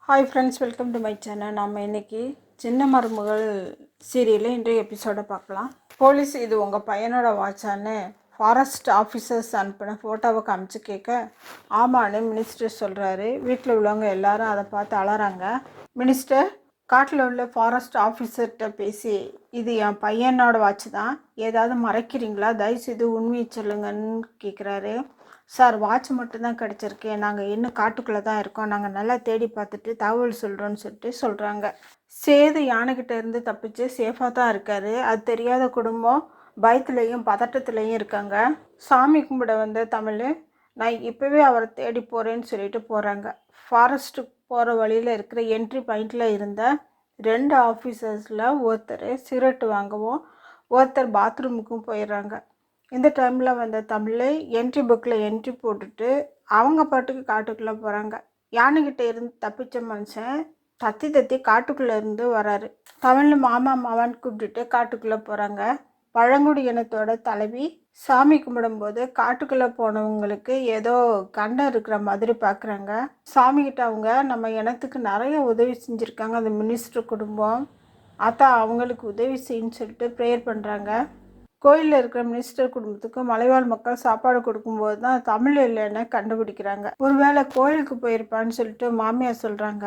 Hi friends, welcome to my channel. நம்ம இன்றைக்கி சின்ன மருமகள் சீரியலில் இன்றைய எபிசோடை பார்க்கலாம். போலீஸ் இது உங்கள் பையனோட வாட்சான்னு ஃபாரஸ்ட் ஆஃபீஸர்ஸ் அனுப்பின ஃபோட்டோவை காமிச்சு கேட்க ஆமான்னு மினிஸ்டர் சொல்கிறாரு. வீட்டில் உள்ளவங்க எல்லாரும் அதை பார்த்து அலறாங்க. மினிஸ்டர் காட்டில் உள்ள ஃபாரஸ்ட் ஆஃபீஸர்கிட்ட பேசி இது என் பையனோட வாட்ச் தான், ஏதாவது மறைக்கிறீங்களா, தயவுசெய்து உண்மையை சொல்லுங்கன்னு கேட்குறாரு. சார், வாட்ச் மட்டும்தான் கிடச்சிருக்கு, நாங்கள் இன்னும் காட்டுக்குள்ளே தான் இருக்கோம், நாங்கள் நல்லா தேடி பார்த்துட்டு தகவல் சொல்கிறோன்னு சொல்கிறாங்க. சேது யானைக்கிட்ட இருந்து தப்பிச்சு சேஃபாக தான் இருக்கார். அது தெரியாத குடும்பம் பயத்துலேயும் பதட்டத்துலேயும் இருக்காங்க. சாமி கும்பிட வந்த தமிழ் நான் இப்போவே அவரை தேடி போகிறேன்னு சொல்லிட்டு போகிறாங்க. ஃபாரஸ்ட்டுக்கு போகிற வழியில் இருக்கிற என்ட்ரி பாயிண்டில் இருந்த 2 ஆஃபீஸர்ஸில் ஒருத்தர் சிகரெட்டு வாங்கவும் ஒருத்தர் பாத்ரூமுக்கும் போயிடுறாங்க. இந்த டைமில் வந்த தமிழ் என்ட்ரி புக்கில் என்ட்ரி போட்டுட்டு அவங்க பாட்டுக்கு காட்டுக்குள்ளே போகிறாங்க. யானைக்கிட்ட இருந்து தப்பிச்ச மனுஷன் தத்தி காட்டுக்குள்ளே இருந்து வராரு. தமிழ் மாமா மாவான்னு கூப்பிட்டுட்டு காட்டுக்குள்ளே போகிறாங்க. பழங்குடி இனத்தோட தலைவி சாமி கும்பிடும்போது காட்டுக்குள்ளே போனவங்களுக்கு ஏதோ கண்டம் இருக்கிற மாதிரி பார்க்குறாங்க. சாமிக்கிட்ட அவங்க நம்ம இனத்துக்கு நிறைய உதவி செஞ்சுருக்காங்க, அந்த மினிஸ்டர் குடும்பம், அதான் அவங்களுக்கு உதவி செய்யுன்னு சொல்லிட்டு ப்ரேயர் பண்ணுறாங்க. கோயிலில் இருக்கிற மினிஸ்டர் குடும்பத்துக்கு மலைவாழ் மக்கள் சாப்பாடு கொடுக்கும்போது தான் தமிழ் இல்லைன்னு கண்டுபிடிக்கிறாங்க. ஒருவேளை கோயிலுக்கு போயிருப்பான்னு சொல்லிட்டு மாமியார் சொல்கிறாங்க.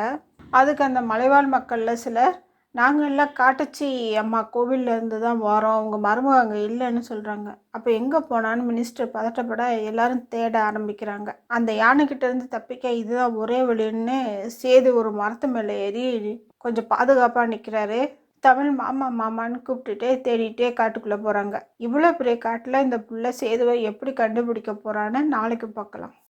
அதுக்கு அந்த மலைவாழ் மக்களில் சிலர் நாங்கள் எல்லாம் காட்டச்சி அம்மா கோவிலில் இருந்து தான் வரோம், உங்கள் மருமக அங்கே இல்லைன்னு சொல்கிறாங்க. அப்போ எங்கே போனான்னு மினிஸ்டர் பதட்டப்பட எல்லாரும் தேட ஆரம்பிக்கிறாங்க. அந்த யானைக்கிட்ட இருந்து தப்பிக்க இதுதான் ஒரே வழின்னு சேது ஒரு மரத்து மேலே ஏறி கொஞ்சம் பாதுகாப்பாக நிற்கிறாரு. தமிழ் மாமா மாமான்னு கூப்பிட்டுட்டே தேடிட்டே காட்டுக்குள்ளே போகிறாங்க. இவ்வளோ பெரிய காட்டில் இந்த புள்ள சேதுவை எப்படி கண்டுபிடிக்க போகிறான்னு நாளைக்கு பார்க்கலாம்.